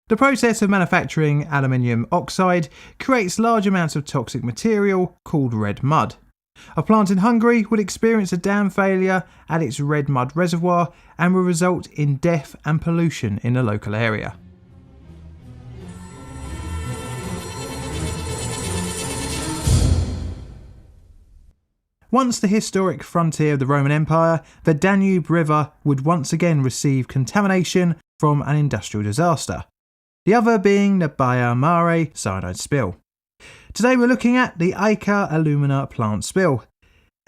The process of manufacturing aluminium oxide creates large amounts of toxic material called red mud. A plant in Hungary would experience a dam failure at its red mud reservoir and will result in death and pollution in the local area. Once the historic frontier of the Roman Empire, the Danube River would once again receive contamination from an industrial disaster, the other being the Baia Mare cyanide spill. Today we're looking at the Ajka Alumina plant spill,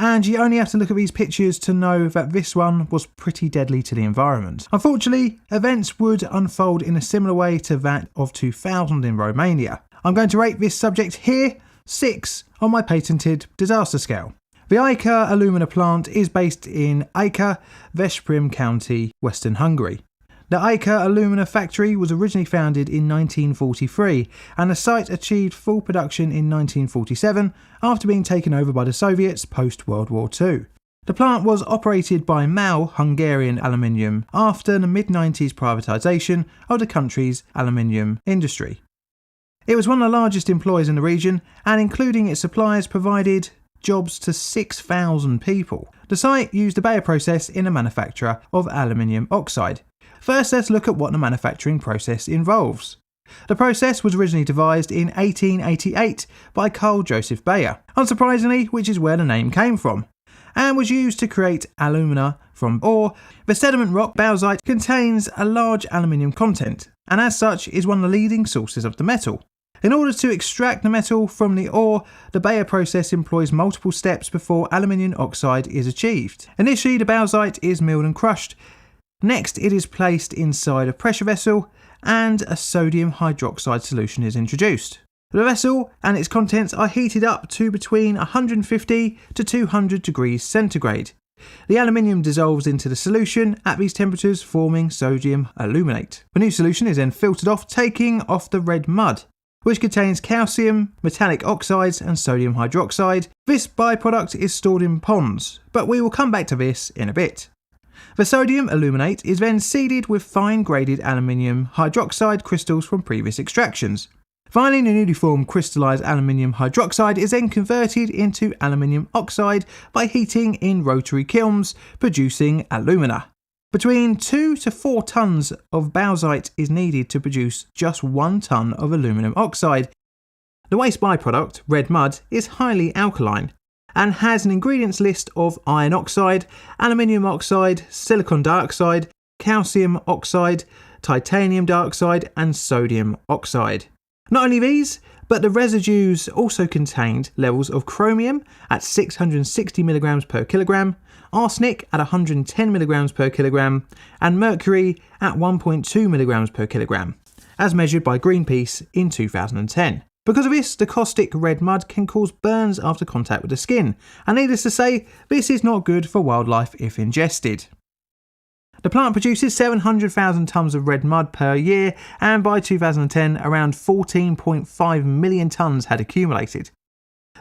and you only have to look at these pictures to know that this one was pretty deadly to the environment. Unfortunately, events would unfold in a similar way to that of 2000 in Romania. I'm going to rate this subject here 6 on my patented disaster scale. The Ajka Alumina plant is based in Ajka, Veszprém County, Western Hungary. The Ajka Alumina factory was originally founded in 1943 and the site achieved full production in 1947 after being taken over by the Soviets post-World War II. The plant was operated by MAL Hungarian Aluminium after the mid-90s privatisation of the country's aluminium industry. It was one of the largest employers in the region and, including its suppliers, provided jobs to 6,000 people. The site used the Bayer process in the manufacture of aluminium oxide. First, let's look at what the manufacturing process involves. The process was originally devised in 1888 by Carl Joseph Bayer, unsurprisingly, which is where the name came from, and was used to create alumina from ore. The sediment rock bauxite contains a large aluminium content, and as such is one of the leading sources of the metal. In order to extract the metal from the ore, the Bayer process employs multiple steps before aluminium oxide is achieved. Initially, the bauxite is milled and crushed. Next, it is placed inside a pressure vessel and a sodium hydroxide solution is introduced. The vessel and its contents are heated up to between 150 to 200 degrees centigrade. The aluminium dissolves into the solution at these temperatures, forming sodium aluminate. The new solution is then filtered off, taking off the red mud, which contains calcium, metallic oxides and sodium hydroxide. This byproduct is stored in ponds, but we will come back to this in a bit. The sodium aluminate is then seeded with fine graded aluminium hydroxide crystals from previous extractions. Finally, the newly formed crystallized aluminium hydroxide is then converted into aluminium oxide by heating in rotary kilns, producing alumina. Between 2 to 4 tons of bauxite is needed to produce just 1 ton of aluminum oxide. The waste byproduct, red mud, is highly alkaline and has an ingredients list of iron oxide, aluminium oxide, silicon dioxide, calcium oxide, titanium dioxide and sodium oxide. Not only these, but the residues also contained levels of chromium at 660 mg per kilogram, arsenic at 110 mg per kilogram, and mercury at 1.2 mg per kilogram, as measured by Greenpeace in 2010. Because of this, the caustic red mud can cause burns after contact with the skin, and needless to say, this is not good for wildlife if ingested. The plant produces 700,000 tonnes of red mud per year, and by 2010 around 14.5 million tonnes had accumulated.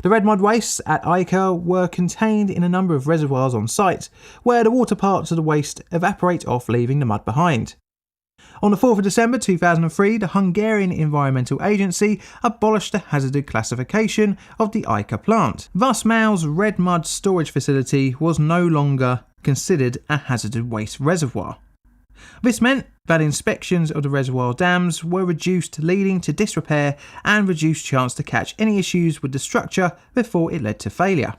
The red mud wastes at Ajka were contained in a number of reservoirs on site, where the water parts of the waste evaporate off, leaving the mud behind. On the 4th of December 2003, the Hungarian Environmental Agency abolished the hazardous classification of the Ajka plant. Thus, MAL's red mud storage facility was no longer considered a hazardous waste reservoir. This meant that inspections of the reservoir dams were reduced, leading to disrepair and reduced chance to catch any issues with the structure before it led to failure.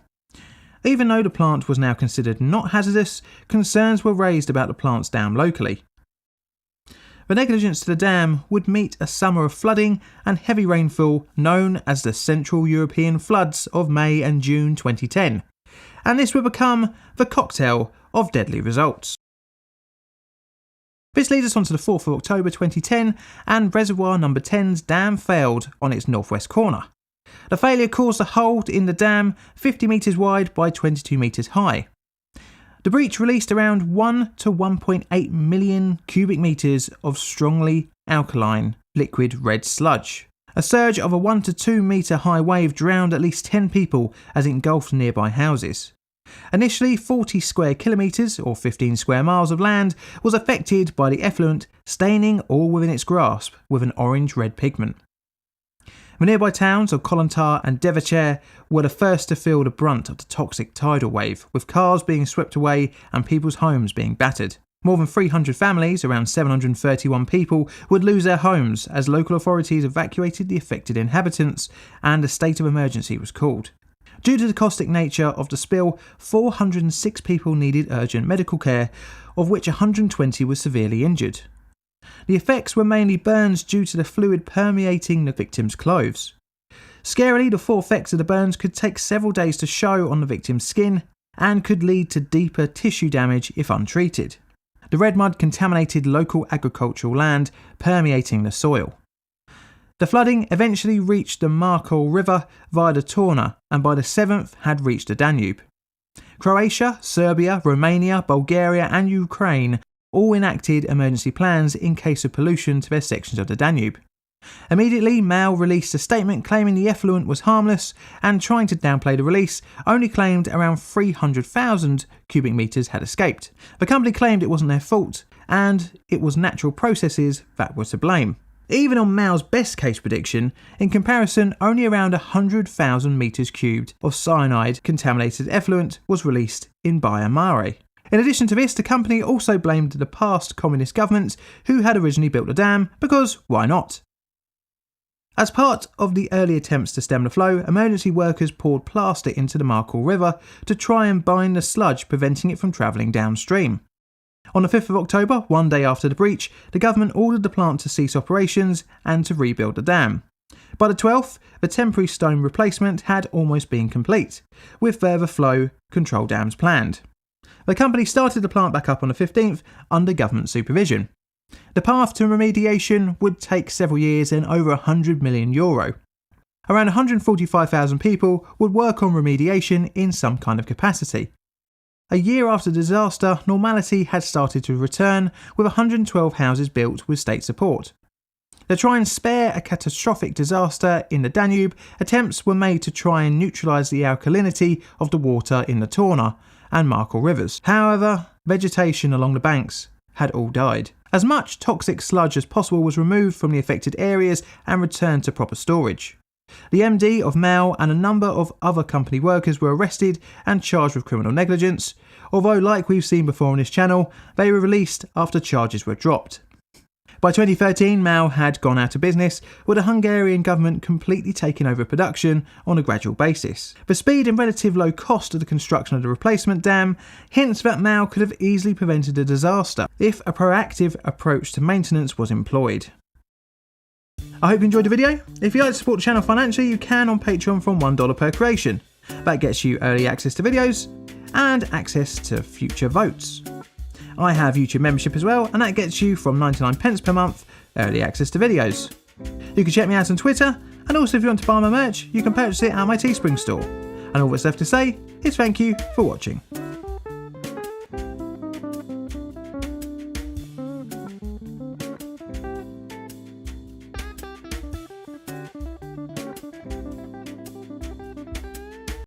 Even though the plant was now considered not hazardous, concerns were raised about the plant's dam locally. The negligence to the dam would meet a summer of flooding and heavy rainfall known as the Central European Floods of May and June 2010, and this would become the cocktail of deadly results. This leads us on to the 4th of October 2010, and reservoir number 10's dam failed on its northwest corner. The failure caused a hole in the dam 50 metres wide by 22 metres high. The breach released around 1 to 1.8 million cubic metres of strongly alkaline liquid red sludge. A surge of a 1 to 2 metre high wave drowned at least 10 people as it engulfed nearby houses. Initially, 40 square kilometres or 15 square miles of land was affected by the effluent, staining all within its grasp with an orange-red pigment. The nearby towns of Kollontar and Devonshire were the first to feel the brunt of the toxic tidal wave, with cars being swept away and people's homes being battered. More than 300 families, around 731 people, would lose their homes as local authorities evacuated the affected inhabitants and a state of emergency was called. Due to the caustic nature of the spill, 406 people needed urgent medical care, of which 120 were severely injured. The effects were mainly burns due to the fluid permeating the victims' clothes. Scarily, the full effects of the burns could take several days to show on the victim's skin and could lead to deeper tissue damage if untreated. The red mud contaminated local agricultural land, permeating the soil. The flooding eventually reached the Markol River via the Torna and by the 7th had reached the Danube. Croatia, Serbia, Romania, Bulgaria and Ukraine all enacted emergency plans in case of pollution to their sections of the Danube. Immediately, Mao released a statement claiming the effluent was harmless and, trying to downplay the release, only claimed around 300,000 cubic metres had escaped. The company claimed it wasn't their fault and it was natural processes that were to blame. Even on Mao's best case prediction, in comparison, only around 100,000 metres cubed of cyanide contaminated effluent was released in Baia Mare. In addition to this, the company also blamed the past communist governments who had originally built the dam, because why not? As part of the early attempts to stem the flow, emergency workers poured plaster into the Markol River to try and bind the sludge, preventing it from travelling downstream. On the 5th of October, one day after the breach, the government ordered the plant to cease operations and to rebuild the dam. By the 12th, the temporary stone replacement had almost been complete, with further flow control dams planned. The company started the plant back up on the 15th under government supervision. The path to remediation would take several years and over €100 million. Around 145,000 people would work on remediation in some kind of capacity. A year after the disaster, normality had started to return, with 112 houses built with state support. To try and spare a catastrophic disaster in the Danube, attempts were made to try and neutralise the alkalinity of the water in the Torna and Markol rivers. However, vegetation along the banks had all died. As much toxic sludge as possible was removed from the affected areas and returned to proper storage. The MD of Mao and a number of other company workers were arrested and charged with criminal negligence, although like we've seen before on this channel, they were released after charges were dropped. By 2013, Mao had gone out of business, with the Hungarian government completely taking over production on a gradual basis. The speed and relative low cost of the construction of the replacement dam hints that Mao could have easily prevented a disaster if a proactive approach to maintenance was employed. I hope you enjoyed the video. If you'd like to support the channel financially, you can on Patreon from $1 per creation. That gets you early access to videos and access to future votes. I have YouTube membership as well, and that gets you from 99p per month early access to videos. You can check me out on Twitter, and also if you want to buy my merch, you can purchase it at my Teespring store. And all that's left to say is thank you for watching.